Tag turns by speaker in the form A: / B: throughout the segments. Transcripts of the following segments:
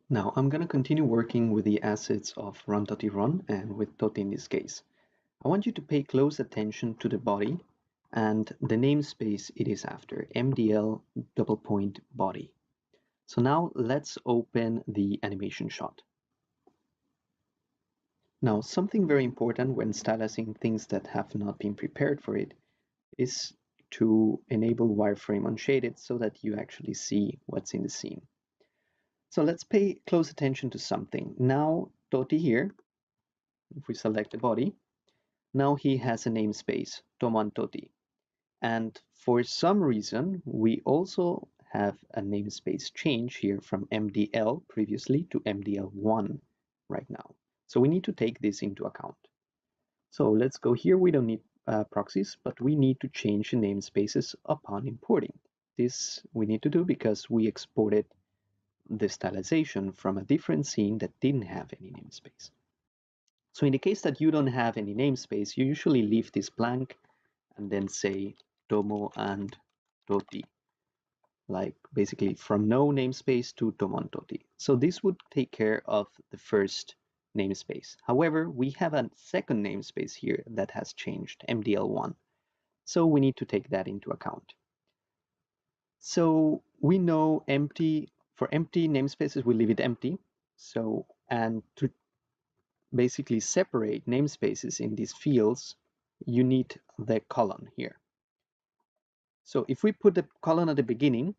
A: Now I'm going to continue working with the assets of run.run and with Toti in this case. I want you to pay close attention to the body and the namespace it is after, MDL double point body. So now let's open the animation shot. Now something very important when stylizing things that have not been prepared for it is to enable wireframe unshaded so that you actually see what's in the scene. So let's pay close attention to something. Now Toti here, if we select the body, now he has a namespace, Toman Toti. And for some reason, we also have a namespace change here from MDL previously to MDL1 right now. So we need to take this into account. So let's go here. We don't need proxies, but we need to change the namespaces upon importing. This we need to do because we exported the stylization from a different scene that didn't have any namespace. So in the case that you don't have any namespace, you usually leave this blank and then say Tomo and Toti, like basically from no namespace to Tomo and Toti. So this would take care of the first namespace. However, we have a second namespace here that has changed, MDL1. So we need to take that into account. So we know for empty namespaces, we leave it empty. So, and to basically separate namespaces in these fields, you need the colon here. So if we put the colon at the beginning,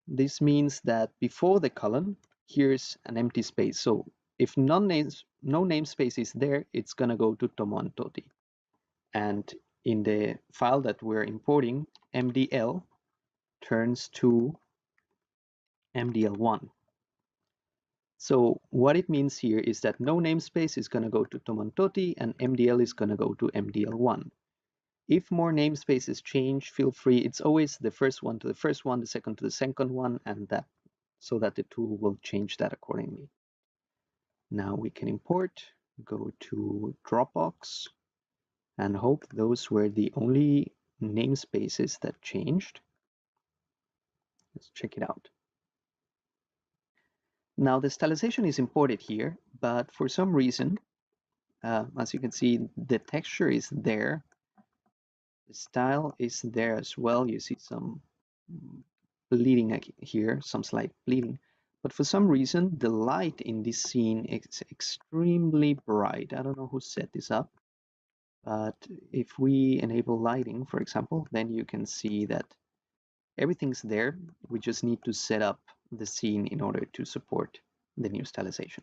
A: this means that before the colon, here's an empty space. So if no namespace is there, it's going to go to Tomo and Toti. And in the file that we're importing, MDL turns to MDL1. So what it means here is that no namespace is going to go to Tomo and Toti, and MDL is going to go to MDL1. If more namespaces change, feel free. It's always the first one to the first one, the second to the second one, and that, so that the tool will change that accordingly. Now we can import, go to Dropbox, and hope those were the only namespaces that changed. Let's check it out. Now the stylization is imported here, but for some reason, as you can see, the texture is there. The style is there as well. You see some bleeding here, some slight bleeding. But for some reason, the light in this scene is extremely bright. I don't know who set this up, but if we enable lighting, for example, then you can see that everything's there. We just need to set up the scene in order to support the new stylization.